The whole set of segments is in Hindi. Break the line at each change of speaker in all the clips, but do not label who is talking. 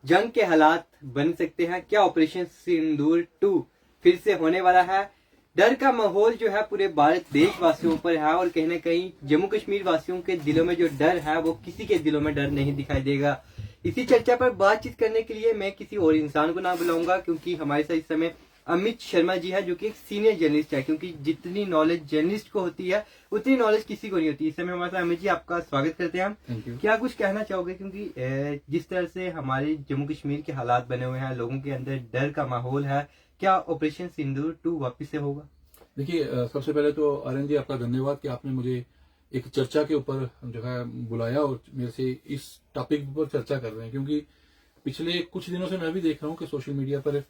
जंग के हालात बन सकते हैं? क्या ऑपरेशन सिंदूर 2 फिर से होने वाला है? डर का माहौल जो है पूरे भारत देशवासियों पर है और कहीं ना कहीं जम्मू कश्मीर वासियों के दिलों में जो डर है वो किसी के दिलों में डर नहीं दिखाई देगा। इसी चर्चा पर बातचीत करने के लिए मैं किसी और इंसान को ना बुलाऊंगा, क्योंकि हमारे साथ इस समय अमित शर्मा जी है, जो कि एक सीनियर जर्नलिस्ट है। क्योंकि जितनी नॉलेज जर्नलिस्ट को होती है उतनी नॉलेज किसी को नहीं होती। इस समय हमारे साथ अमित जी, आपका स्वागत करते हैं हम। क्या कुछ कहना चाहोगे, क्योंकि जिस तरह से हमारे जम्मू कश्मीर के हालात बने हुए हैं, लोगों के अंदर डर का माहौल है, क्या ऑपरेशन सिंदूर 2 वापिस से होगा?
देखिए, सबसे पहले तो आर्यन जी आपका धन्यवाद कि आपने मुझे एक चर्चा के ऊपर जो है बुलाया और मेरे से इस टॉपिक पर चर्चा कर रहे हैं, क्योंकि पिछले कुछ दिनों से मैं भी देख रहा हूं कि सोशल मीडिया पर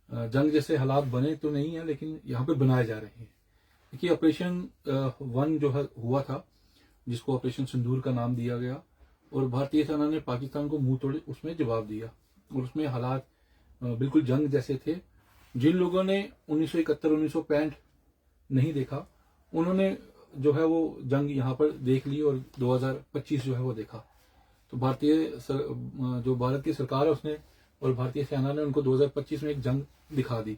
जंग जैसे हालात बने तो नहीं है, लेकिन यहाँ पर बनाए जा रहे हैं। देखिए, ऑपरेशन 1 जो है हुआ था, जिसको ऑपरेशन सिंदूर का नाम दिया गया, और भारतीय सेना ने पाकिस्तान को मुंह तोड़े उसमें जवाब दिया, और उसमें हालात बिल्कुल जंग जैसे थे। जिन लोगों ने 1971-1965 नहीं देखा, उन्होंने जो है वो जंग यहाँ पर देख ली और 2025 जो है वो देखा। तो जो भारत की सरकार है उसने और भारतीय सेना ने उनको 2025 में एक जंग दिखा दी।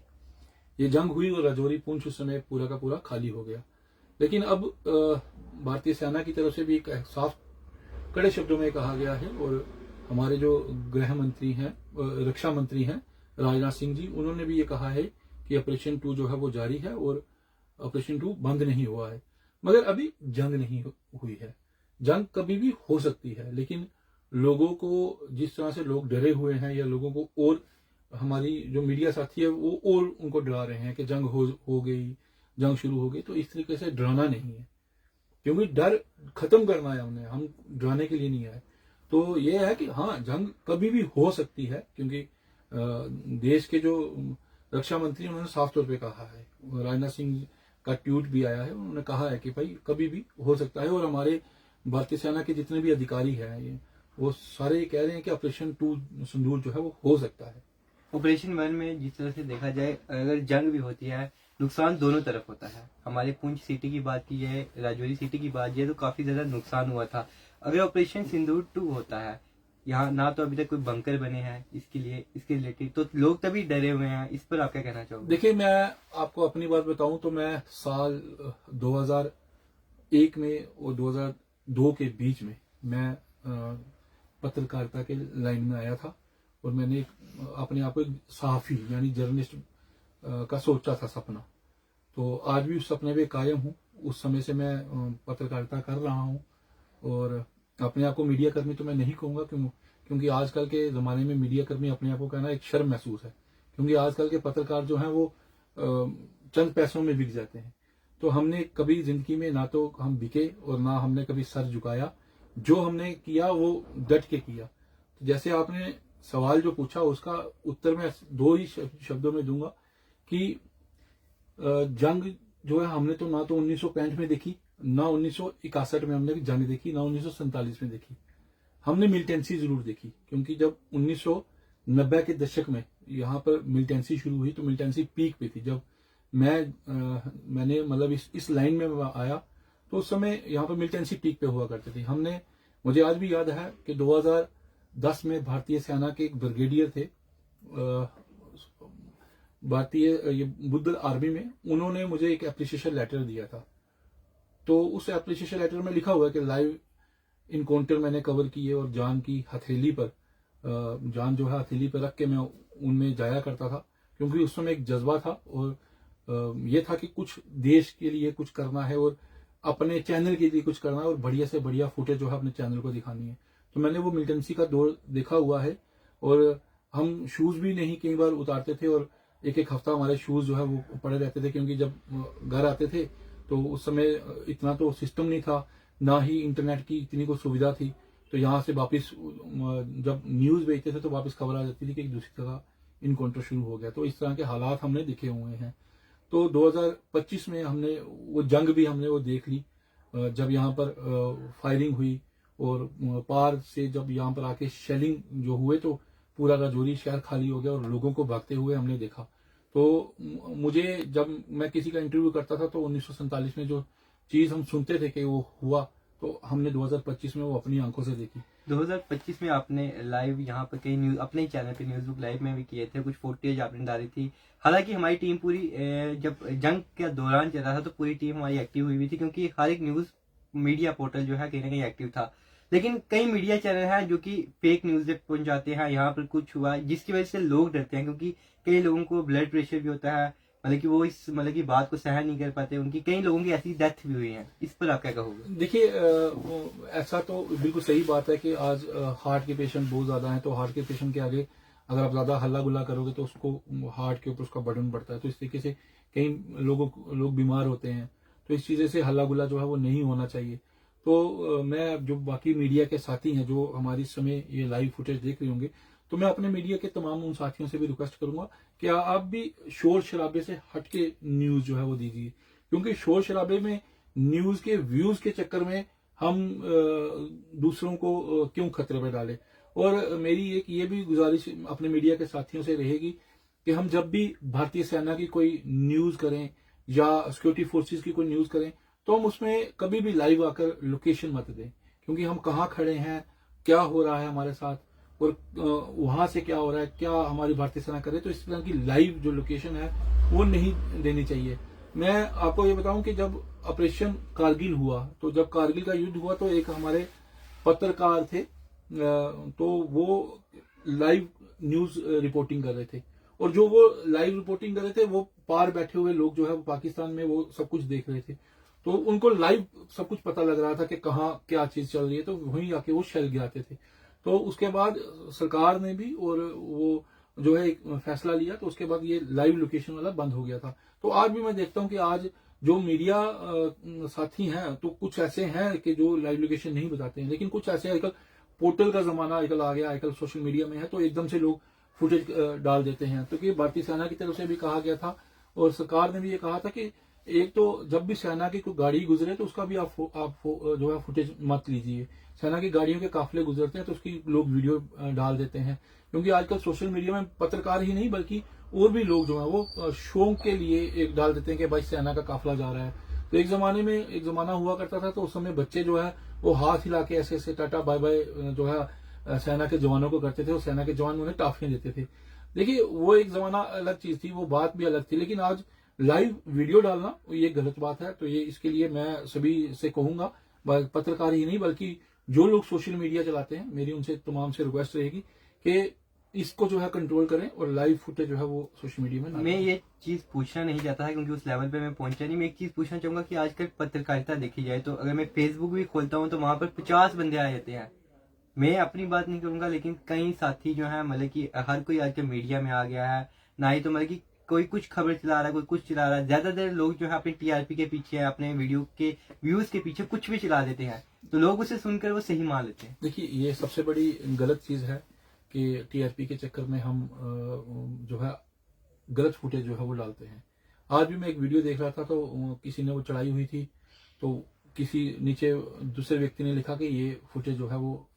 ये जंग हुई और राजौरी पुंछ उस समय पूरा का पूरा खाली हो गया। लेकिन अब भारतीय सेना की तरफ से भी एक साफ कड़े शब्दों में कहा गया है, और हमारे जो गृह मंत्री हैं, रक्षा मंत्री हैं राजनाथ सिंह जी, उन्होंने भी ये कहा है कि ऑपरेशन 2 जो है वो जारी है और ऑपरेशन 2 बंद नहीं हुआ है। मगर अभी जंग नहीं हुई है। जंग कभी भी हो सकती है, लेकिन लोगों को जिस तरह से लोग डरे हुए हैं, या लोगों को, और हमारी जो मीडिया साथी है वो और उनको डरा रहे हैं कि जंग हो गई, जंग शुरू हो गई, तो इस तरीके से डराना नहीं है, क्योंकि डर खत्म करना है हमने, हम डराने के लिए नहीं आए। तो ये है कि हाँ, जंग कभी भी हो सकती है, क्योंकि देश के जो रक्षा मंत्री उन्होंने साफ तौर पे कहा है, राजनाथ सिंह का ट्वीट भी आया है, उन्होंने कहा है कि भाई कभी भी हो सकता है। और हमारे भारतीय सेना के जितने भी अधिकारी हैं वो सारे कह रहे हैं कि ऑपरेशन 2 सिंदूर जो है वो हो सकता है।
ऑपरेशन 1 में जिस तरह से देखा जाए, अगर जंग भी होती है, नुकसान दोनों तरफ होता है। हमारे पुंछ सिटी की बात की जाए, राजौरी सिटी की बात की तो काफी ज्यादा नुकसान हुआ था। अगर ऑपरेशन सिंदूर 2 होता है, यहाँ ना तो अभी तक कोई बंकर बने हैं इसके रिलेटेड, तो लोग तभी डरे हुए हैं। इस पर आप क्या कहना चाहोगे?
देखिए, मैं आपको अपनी बात बताऊं तो मैं साल 2001 में और 2002 के बीच में मैं पत्रकारिता के लाइन में आया था, और मैंने अपने आप को एक सहाफी यानी जर्नलिस्ट का सोचा था सपना। तो आज भी उस सपने पे कायम हूँ। उस समय से मैं पत्रकारिता कर रहा हूँ, और अपने आप को मीडिया कर्मी तो मैं नहीं कहूंगा, क्योंकि आजकल के जमाने में मीडिया कर्मी अपने आप को कहना एक शर्म महसूस है, क्योंकि आजकल के पत्रकार जो हैं वो चंद पैसों में बिक जाते हैं। तो हमने कभी जिंदगी में ना तो हम बिके और ना हमने कभी सर झुकाया। जो हमने किया वो डट के किया। तो जैसे आपने सवाल जो पूछा, उसका उत्तर मैं 2 ही शब्दों में दूंगा कि जंग जो है हमने तो ना तो 1965 में देखी, ना 1961 में हमने जंग देखी, ना 1947 में देखी। हमने मिलिटेंसी जरूर देखी, क्योंकि जब 1990 के दशक में यहाँ पर मिलिटेंसी शुरू हुई तो मिलिटेंसी पीक पे थी। जब मैंने मतलब इस लाइन में आया तो उस समय यहाँ पर मिलिटेंसी पीक पे हुआ करती थी। मुझे आज भी याद है कि 2010 में भारतीय सेना के एक ब्रिगेडियर थे, भारतीय बुद्ध आर्मी में, उन्होंने मुझे एक एप्रिसिएशन लेटर दिया था। तो उस एप्रिसिएशन लेटर में लिखा हुआ है कि लाइव इनकाउंटर मैंने कवर किए, और जान की हथेली पर जान जो है हथेली पर रख के मैं उनमें जाया करता था, क्योंकि उस समय एक जज्बा था, और ये था कि कुछ देश के लिए कुछ करना है और अपने चैनल के लिए कुछ करना है, और बढ़िया से बढ़िया फुटेज जो है अपने चैनल को दिखानी है। तो मैंने वो मिलिटेंसी का दौर देखा हुआ है, और हम शूज भी नहीं कई बार उतारते थे, और एक हफ्ता हमारे शूज जो है वो पड़े रहते थे, क्योंकि जब घर आते थे तो उस समय इतना तो सिस्टम नहीं था, ना ही इंटरनेट की इतनी कोई सुविधा थी। तो यहाँ से वापिस जब न्यूज भेजते थे तो वापस खबर आ जाती थी कि एक दूसरी जगह इनकाउंटर शुरू हो गया। तो इस तरह के हालात हमने दिखे हुए हैं। तो 2025 में हमने वो जंग भी हमने वो देख ली, जब यहाँ पर फायरिंग हुई, और पार से जब यहाँ पर आके शेलिंग जो हुए तो पूरा राजौरी शहर खाली हो गया, और लोगों को भागते हुए हमने देखा। तो मुझे, जब मैं किसी का इंटरव्यू करता था तो 1947 में जो चीज हम सुनते थे कि वो हुआ, तो हमने 2025 में वो अपनी आंखों से देखी।
2025 में आपने लाइव यहाँ पर कई न्यूज अपने ही चैनल पे न्यूज़ बुक लाइव में भी किए थे, कुछ फुटेज आपने डाली थी। हालांकि हमारी टीम पूरी जब जंग के दौरान चल रहा था तो पूरी टीम हमारी एक्टिव हुई थी, क्योंकि हर एक न्यूज मीडिया पोर्टल जो है कहीं ना कहीं एक्टिव था। लेकिन कई मीडिया चैनल हैं जो कि फेक न्यूज पहुंचाते हैं, यहाँ पर कुछ हुआ जिसकी वजह से लोग डरते हैं, क्योंकि कई लोगों को ब्लड प्रेशर भी होता है, मतलब कि वो इस मतलब की बात को सहन नहीं कर पाते, उनकी कई लोगों की ऐसी डेथ भी हुई है। इस पर आप क्या कहोगे?
देखिए, ऐसा तो बिल्कुल सही बात है कि आज हार्ट के पेशेंट बहुत ज्यादा हैं, तो हार्ट के पेशेंट के आगे अगर आप ज्यादा हल्ला गुल्ला करोगे तो उसको हार्ट के ऊपर उसका बर्डन बढ़ता है, तो इस तरीके से कई लोग बीमार होते हैं। तो इस चीजें से हल्ला गुल्ला जो है वो नहीं होना चाहिए। तो मैं जो बाकी मीडिया के साथी हैं जो हमारी इस समय ये लाइव फुटेज देख रहे होंगे, तो मैं अपने मीडिया के तमाम उन साथियों से भी रिक्वेस्ट करूंगा कि आप भी शोर शराबे से हटके न्यूज जो है वो दीजिए, क्योंकि शोर शराबे में न्यूज के व्यूज के चक्कर में हम दूसरों को क्यों खतरे में डालें। और मेरी एक ये भी गुजारिश अपने मीडिया के साथियों से रहेगी कि हम जब भी भारतीय सेना की कोई न्यूज करें या सिक्योरिटी फोर्सेस की कोई न्यूज करें तो हम उसमें कभी भी लाइव आकर लोकेशन मत दें, क्योंकि हम कहाँ खड़े हैं, क्या हो रहा है हमारे साथ और वहां से क्या हो रहा है, क्या हमारी भारतीय सेना करे, तो इस तरह की लाइव जो लोकेशन है वो नहीं देनी चाहिए। मैं आपको ये बताऊं कि जब ऑपरेशन कारगिल हुआ, तो जब कारगिल का युद्ध हुआ तो एक हमारे पत्रकार थे, तो वो लाइव न्यूज रिपोर्टिंग कर रहे थे, और जो वो लाइव रिपोर्टिंग कर रहे थे वो पार बैठे हुए लोग जो है वो पाकिस्तान में वो सब कुछ देख रहे थे, तो उनको लाइव सब कुछ पता लग रहा था कि कहाँ क्या चीज चल रही है, तो वहीं आके वो शेल गिराते थे। तो उसके बाद सरकार ने भी और वो जो है एक फैसला लिया, तो उसके बाद ये लाइव लोकेशन वाला बंद हो गया था। तो आज भी मैं देखता हूं कि आज जो मीडिया साथी हैं तो कुछ ऐसे हैं कि जो लाइव लोकेशन नहीं बताते हैं, लेकिन कुछ ऐसे आजकल पोर्टल का जमाना आजकल आ गया, आजकल सोशल मीडिया में है, तो एकदम से लोग फुटेज डाल देते हैं। तो कि भारतीय सेना की तरफ से भी कहा गया था और सरकार ने भी ये कहा था कि एक तो जब भी सेना की कोई गाड़ी गुजरे तो उसका भी आप जो है फुटेज मत लीजिए। सेना की गाड़ियों के काफिले गुजरते हैं तो उसकी लोग वीडियो डाल देते हैं, क्योंकि आजकल सोशल मीडिया में पत्रकार ही नहीं बल्कि और भी लोग जो है वो शो के लिए एक डाल देते हैं कि भाई सेना का काफिला जा रहा है। तो एक जमाना हुआ करता था, तो उस समय बच्चे जो है वो हाथ हिला के ऐसे ऐसे टाटा बाय बाय जो है सेना के जवानों को करते थे, और सेना के जवान उन्हें टाफियां देते थे। देखिए, वो एक जमाना अलग चीज थी, वो बात भी अलग थी, लेकिन आज लाइव वीडियो डालना ये गलत बात है। तो ये इसके लिए मैं सभी से कहूंगा, पत्रकार ही नहीं बल्कि जो लोग सोशल मीडिया चलाते हैं, मेरी उनसे तमाम से रिक्वेस्ट रहेगी कि इसको जो है कंट्रोल करें और लाइव फुटेज जो है वो सोशल मीडिया में ना।
मैं ये चीज पूछना नहीं चाहता था क्योंकि उस लेवल पे मैं पहुंचा नहीं। मैं एक चीज पूछना चाहूंगा कि आजकल पत्रकारिता देखी जाए तो अगर मैं फेसबुक भी खोलता हूँ तो वहां पर 50 बंदे आ जाते हैं। मैं अपनी बात नहीं करूंगा, लेकिन कई साथी जो है मतलब कि हर कोई आजकल मीडिया में आ गया है, ना ही तो मतलब कि कोई कुछ खबर चला रहा है, कोई कुछ चला रहा है। ज्यादातर लोग जो है अपने टीआरपी के पीछे, अपने वीडियो के व्यूज के पीछे कुछ भी चला देते हैं, तो लोग उसे सुनकर वो सही मान लेते हैं।
देखिए, ये सबसे बड़ी गलत चीज है कि टीआरपी के चक्कर में हम जो है गलत फुटेज जो है वो डालते हैं। आज भी मैं एक वीडियो देख रहा था, तो किसी ने वो चढ़ाई हुई थी, तो किसी नीचे दूसरे व्यक्ति ने लिखा कि ये फुटेज जो है वो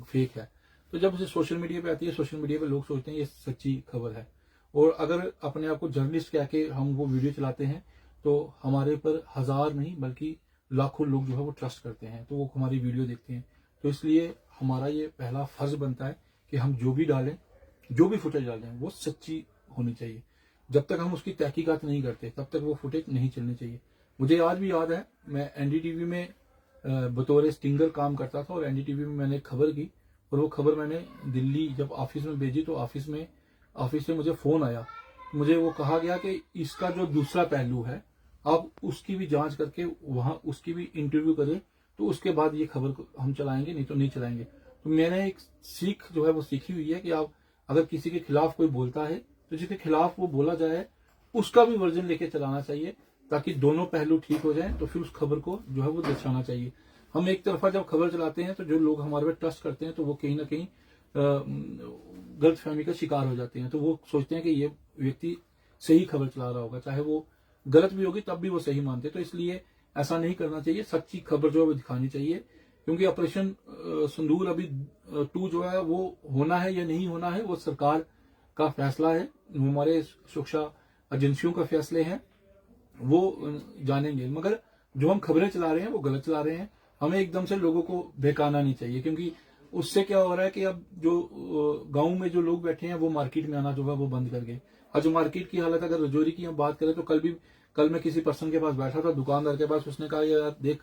फेक है। तो जब उसे सोशल मीडिया पे आती है, सोशल मीडिया पे लोग सोचते हैं ये सच्ची खबर है, और अगर अपने आप को जर्नलिस्ट कह के हम वो वीडियो चलाते हैं तो हमारे पर हजार नहीं बल्कि लाखों लोग जो है वो ट्रस्ट करते हैं, तो वो हमारी वीडियो देखते हैं। तो इसलिए हमारा ये पहला फर्ज बनता है कि हम जो भी डालें, जो भी फुटेज डालें, वो सच्ची होनी चाहिए। जब तक हम उसकी तहकीकात नहीं करते तब तक वो फुटेज नहीं चलनी चाहिए। मुझे आज भी याद है, मैं एनडीटीवी में बतौर स्टिंगर काम करता था, और एनडीटीवी में मैंने खबर की, और वो खबर मैंने दिल्ली जब ऑफिस में भेजी तो ऑफिस से मुझे फोन आया। मुझे वो कहा गया कि इसका जो दूसरा पहलू है आप उसकी भी जांच करके वहां उसकी भी इंटरव्यू करें, तो उसके बाद ये खबर को हम चलाएंगे, नहीं तो नहीं चलाएंगे। तो मैंने एक सीख जो है वो सीखी हुई है कि आप अगर किसी के खिलाफ कोई बोलता है तो जिसके खिलाफ वो बोला जाए उसका भी वर्जन लेके चलाना चाहिए, ताकि दोनों पहलू ठीक हो जाएं। तो फिर उस खबर को जो है वो दर्शाना चाहिए। हम एक तरफा जब खबर चलाते हैं तो जो लोग हमारे पे ट्रस्ट करते हैं तो वो कहीं ना कहीं गलत फहमी का शिकार हो जाते हैं, तो वो सोचते हैं कि ये व्यक्ति सही खबर चला रहा होगा, चाहे वो गलत भी होगी तब भी वो सही मानते हैं। तो इसलिए ऐसा नहीं करना चाहिए, सच्ची खबर जो है वो दिखानी चाहिए, क्योंकि ऑपरेशन सिंदूर अभी 2 जो है वो होना है या नहीं होना है वो सरकार का फैसला है, हमारे सुरक्षा एजेंसियों का फैसले हैं, वो जानेंगे। मगर जो हम खबरें चला रहे हैं वो गलत चला रहे हैं। हमें एकदम से लोगों को बहकाना नहीं चाहिए, क्योंकि उससे क्या हो रहा है कि अब जो गांव में जो लोग बैठे हैं वो मार्केट में आना जो है वो बंद कर गए। और जो मार्केट की हालत, अगर रजौरी की हम बात करें तो कल मैं किसी पर्सन के पास बैठा था, दुकानदार के पास, उसने कहा यार देख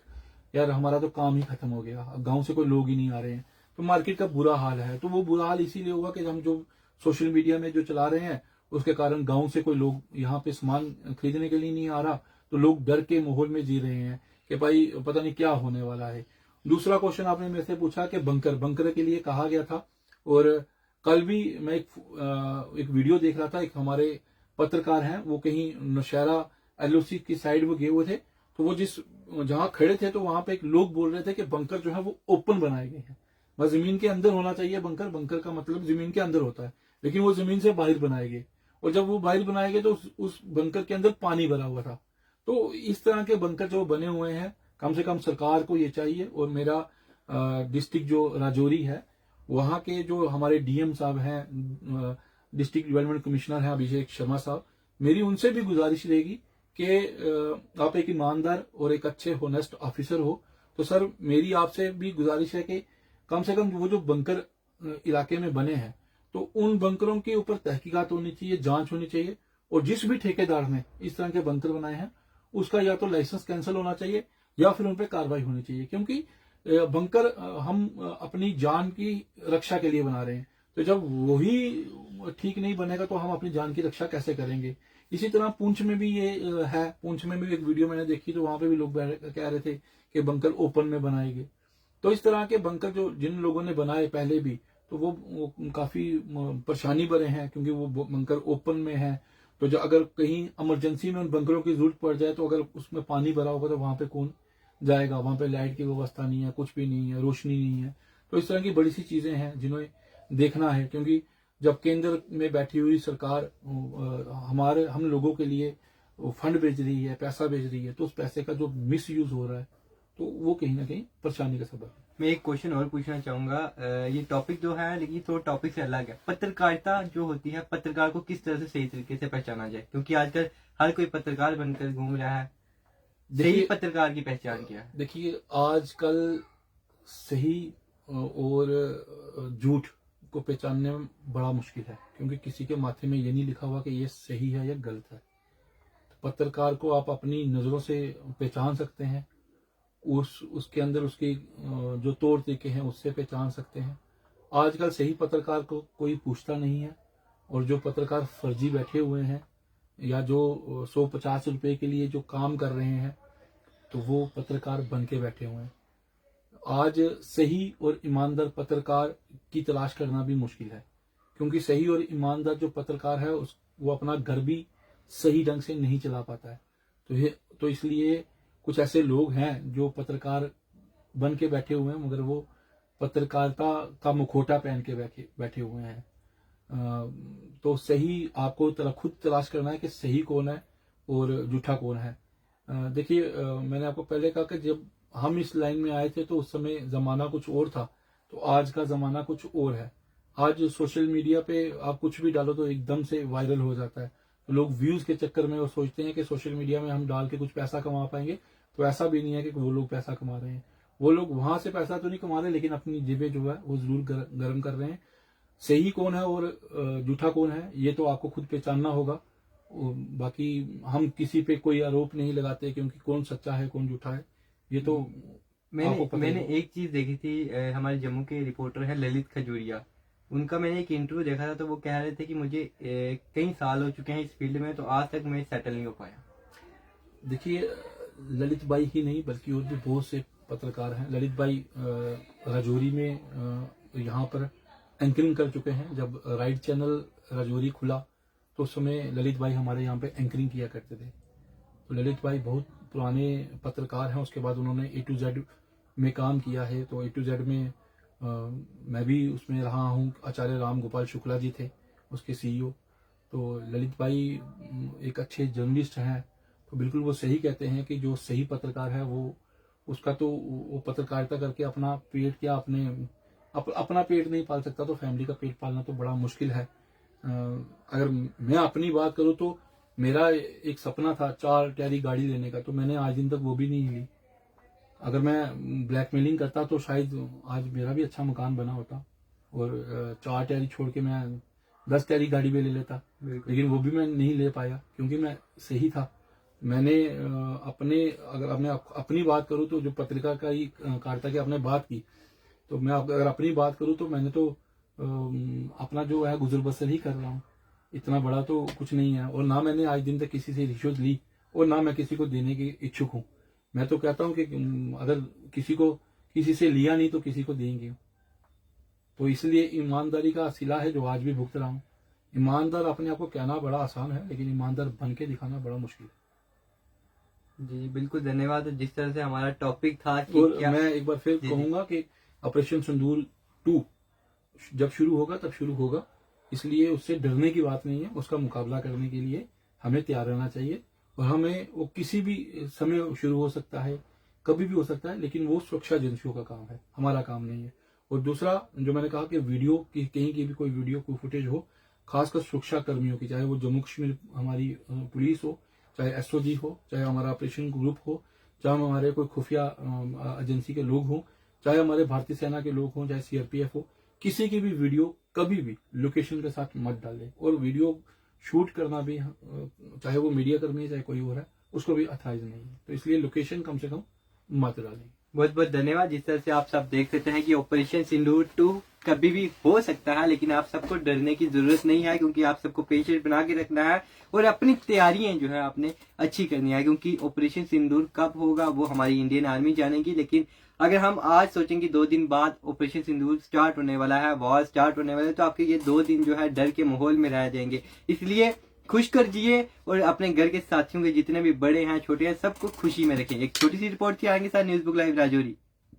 यार हमारा तो काम ही खत्म हो गया, गांव से कोई लोग ही नहीं आ रहे हैं। तो मार्केट का बुरा हाल है। तो वो बुरा हाल इसीलिए होगा कि हम जो सोशल मीडिया में जो चला रहे हैं उसके कारण गांव से कोई लोग यहाँ पे सामान खरीदने के लिए नहीं आ रहा, तो लोग डर के माहौल में जी रहे हैं कि भाई पता नहीं क्या होने वाला है। दूसरा क्वेश्चन आपने मेरे से पूछा कि बंकर के लिए कहा गया था, और कल भी मैं एक वीडियो देख रहा था, एक हमारे पत्रकार हैं वो कहीं नौशहरा एलओसी की साइड वो गए हुए थे, तो वो जहां खड़े थे तो वहां पे एक लोग बोल रहे थे कि बंकर जो है वो ओपन बनाए गए हैं, बस जमीन के अंदर होना चाहिए बंकर का मतलब जमीन के अंदर होता है, लेकिन वो जमीन से बाहर बनाए गए, और जब वो बाहर बनाए गए तो उस बंकर के अंदर पानी भरा हुआ था। तो इस तरह के बंकर जो बने हुए हैं, कम से कम सरकार को ये चाहिए। और मेरा डिस्ट्रिक्ट जो राजौरी है वहां के जो हमारे डीएम साहब हैं, डिस्ट्रिक्ट डेवलपमेंट कमिश्नर हैं अभिषेक शर्मा साहब, मेरी उनसे भी गुजारिश रहेगी कि आप एक ईमानदार और एक अच्छे होनेस्ट ऑफिसर हो, तो सर मेरी आपसे भी गुजारिश है कि कम से कम वो जो बंकर इलाके में बने हैं तो उन बंकरों के ऊपर तहकीकात होनी चाहिए, जांच होनी चाहिए, और जिस भी ठेकेदार ने इस तरह के बंकर बनाए हैं उसका या तो लाइसेंस कैंसिल होना चाहिए या फिर उन पर कार्रवाई होनी चाहिए, क्योंकि बंकर हम अपनी जान की रक्षा के लिए बना रहे हैं। तो जब वही ठीक नहीं बनेगा तो हम अपनी जान की रक्षा कैसे करेंगे। इसी तरह पुंछ में भी ये है, पुंछ में भी एक वीडियो मैंने देखी तो वहां पे भी लोग कह रहे थे कि बंकर ओपन में बनाएंगे। तो इस तरह के बंकर जो जिन लोगों ने बनाए पहले भी, तो वो काफी परेशानी भरे हैं, क्योंकि वो बंकर ओपन में है। तो जो अगर कहीं इमरजेंसी में उन बंकरों की जरूरत पड़ जाए तो अगर उसमें पानी भरा होगा तो वहां पे कौन जाएगा, वहां पे लाइट की व्यवस्था नहीं है, कुछ भी नहीं है, रोशनी नहीं है। तो इस तरह की बड़ी सी चीजें हैं जिन्हें देखना है, क्योंकि जब केंद्र में बैठी हुई सरकार हम लोगों के लिए फंड भेज रही है, पैसा भेज रही है, तो उस पैसे का जो मिस यूज हो रहा है तो वो कहीं ना कहीं परेशानी का सबब है।
मैं एक क्वेश्चन और पूछना चाहूंगा। ये टॉपिक जो है लेकिन थोड़ा टॉपिक से अलग है। पत्रकारिता जो होती है, पत्रकार को किस तरह से सही तरीके से पहचाना जाए, क्योंकि आजकल हर कोई पत्रकार बनकर घूम रहा है। सही पत्रकार की पहचान क्या है?
देखिए आजकल सही और झूठ को पहचानने में बड़ा मुश्किल है, क्योंकि किसी के माथे में ये नहीं लिखा हुआ कि ये सही है या गलत है। तो पत्रकार को आप अपनी नजरों से पहचान सकते हैं, उसके अंदर उसकी जो तौर तरीके हैं उससे पहचान सकते हैं। आजकल सही पत्रकार को कोई पूछता नहीं है, और जो पत्रकार फर्जी बैठे हुए हैं या जो 150 रुपए के लिए जो काम कर रहे हैं तो वो पत्रकार बन के बैठे हुए हैं। आज सही और ईमानदार पत्रकार की तलाश करना भी मुश्किल है, क्योंकि सही और ईमानदार जो पत्रकार है वो अपना घर भी सही ढंग से नहीं चला पाता है। तो इसलिए कुछ ऐसे लोग हैं जो पत्रकार बन के बैठे हुए हैं, मगर वो पत्रकारिता का मुखौटा पहन के बैठे हुए हैं। तो सही आपको खुद तलाश करना है कि सही कौन है और झूठा कौन है। देखिए मैंने आपको पहले कहा कि जब हम इस लाइन में आए थे तो उस समय जमाना कुछ और था, तो आज का जमाना कुछ और है। आज सोशल मीडिया पे आप कुछ भी डालो तो एकदम से वायरल हो जाता है। तो लोग व्यूज के चक्कर में वो सोचते हैं कि सोशल मीडिया में हम डाल के कुछ पैसा कमा पाएंगे, तो ऐसा भी नहीं है कि वो लोग पैसा कमा रहे हैं। वो लोग वहां से पैसा तो नहीं कमा रहे, लेकिन अपनी जेबें जो है वो जरूर गर्म कर रहे हैं। सही कौन है और झूठा कौन है ये तो आपको खुद पहचानना होगा। बाकी हम किसी पे कोई आरोप नहीं लगाते, क्योंकि कौन सच्चा है कौन झूठा है ये तो
मैंने एक चीज देखी थी, हमारे जम्मू के रिपोर्टर है ललित खजूरिया, उनका मैंने एक इंटरव्यू देखा था, तो वो कह रहे थे कि मुझे कई साल हो चुके हैं इस फील्ड में, तो आज तक मैं सेटल नहीं हो पाया।
देखिए ललित भाई ही नहीं बल्कि और भी बहुत से पत्रकार हैं। ललित भाई राजौरी में यहाँ पर एंकरिंग कर चुके हैं। जब राइट चैनल राजौरी खुला तो उस समय ललित भाई हमारे यहाँ पे एंकरिंग किया करते थे। तो ललित भाई बहुत पुराने पत्रकार हैं। उसके बाद उन्होंने A to Z में काम किया है, तो A to Z में मैं भी उसमें रहा हूँ। आचार्य राम गोपाल शुक्ला जी थे उसके CEO। तो ललित भाई एक अच्छे जर्नलिस्ट हैं, तो बिल्कुल वो सही कहते हैं कि जो सही पत्रकार है वो उसका तो वो पत्रकारिता करके अपना पेट क्या अपना पेट नहीं पाल सकता, तो फैमिली का पेट पालना तो बड़ा मुश्किल है। अगर मैं अपनी बात करूं तो मेरा एक सपना था 4 टायरी गाड़ी लेने का, तो मैंने आज दिन तक वो भी नहीं ली। अगर मैं ब्लैकमेलिंग करता तो शायद आज मेरा भी अच्छा मकान बना होता और 4 टैरी छोड़ के मैं 10 टैरी गाड़ी में ले लेता, लेकिन वो भी मैं नहीं ले पाया क्योंकि मैं सही था। मैंने अगर मैं अपनी बात करूं तो जो पत्रिका का ही कार्ता की आपने बात की, तो मैं अगर अपनी बात करूं तो मैंने तो अपना जो है गुजर बसर ही कर रहा हूँ, इतना बड़ा तो कुछ नहीं है। और ना मैंने आज दिन तक किसी से रिश्वत ली और ना मैं किसी को देने की इच्छुक हूँ। मैं तो कहता हूँ कि अगर किसी से लिया नहीं तो किसी को देंगे। तो इसलिए ईमानदारी का सिला है जो आज भी भुगत रहा हूँ। ईमानदार अपने आप को कहना बड़ा आसान है, लेकिन ईमानदार बन के दिखाना बड़ा मुश्किल है।
जी बिल्कुल, धन्यवाद। जिस तरह से हमारा टॉपिक था कि
और मैं एक बार फिर कहूंगा कि ऑपरेशन सिंदूर 2 जब शुरू होगा तब शुरू होगा, इसलिए उससे डरने की बात नहीं है। उसका मुकाबला करने के लिए हमें तैयार रहना चाहिए और हमें वो किसी भी समय शुरू हो सकता है, कभी भी हो सकता है, लेकिन वो सुरक्षा एजेंसियों का काम है, हमारा काम नहीं है। और दूसरा जो मैंने कहा कि वीडियो की कहीं की भी कोई वीडियो कोई फुटेज हो, खासकर सुरक्षा कर्मियों की, चाहे वो जम्मू कश्मीर हमारी पुलिस हो, चाहे एसओजी हो, चाहे हमारा ऑपरेशन ग्रुप हो, चाहे हमारे कोई खुफिया एजेंसी के लोग हों, चाहे हमारे भारतीय सेना के लोग हों, चाहे सीआरपीएफ हो, किसी की भी वीडियो कभी भी लोकेशन के साथ मत डालें। और वीडियो शूट करना भी, चाहे वो मीडिया कर्मी है चाहे कोई और है, उसको भी अथॉराइज नहीं है। तो इसलिए लोकेशन कम से कम मत डालें।
बहुत बहुत धन्यवाद। जिस तरह से आप सब देख सकते हैं कि ऑपरेशन सिंदूर 2 कभी भी हो सकता है, लेकिन आप सबको डरने की जरूरत नहीं है, क्योंकि आप सबको पेशेंस बना के रखना है और अपनी तैयारियां जो है आपने अच्छी करनी है, क्योंकि ऑपरेशन सिंदूर कब होगा वो हमारी इंडियन आर्मी जानेगी। लेकिन अगर हम आज सोचेंगे 2 दिन बाद ऑपरेशन सिंदूर स्टार्ट होने वाला है, वॉर स्टार्ट होने वाला है, तो आपके ये 2 दिन जो है डर के माहौल में रह जाएंगे। इसलिए खुश कर जिए और अपने घर के साथियों के जितने भी बड़े हैं छोटे हैं सबको खुशी में रखें। एक छोटी सी रिपोर्ट थी, आएंगे साथ न्यूज़ बुक लाइव राजौरी।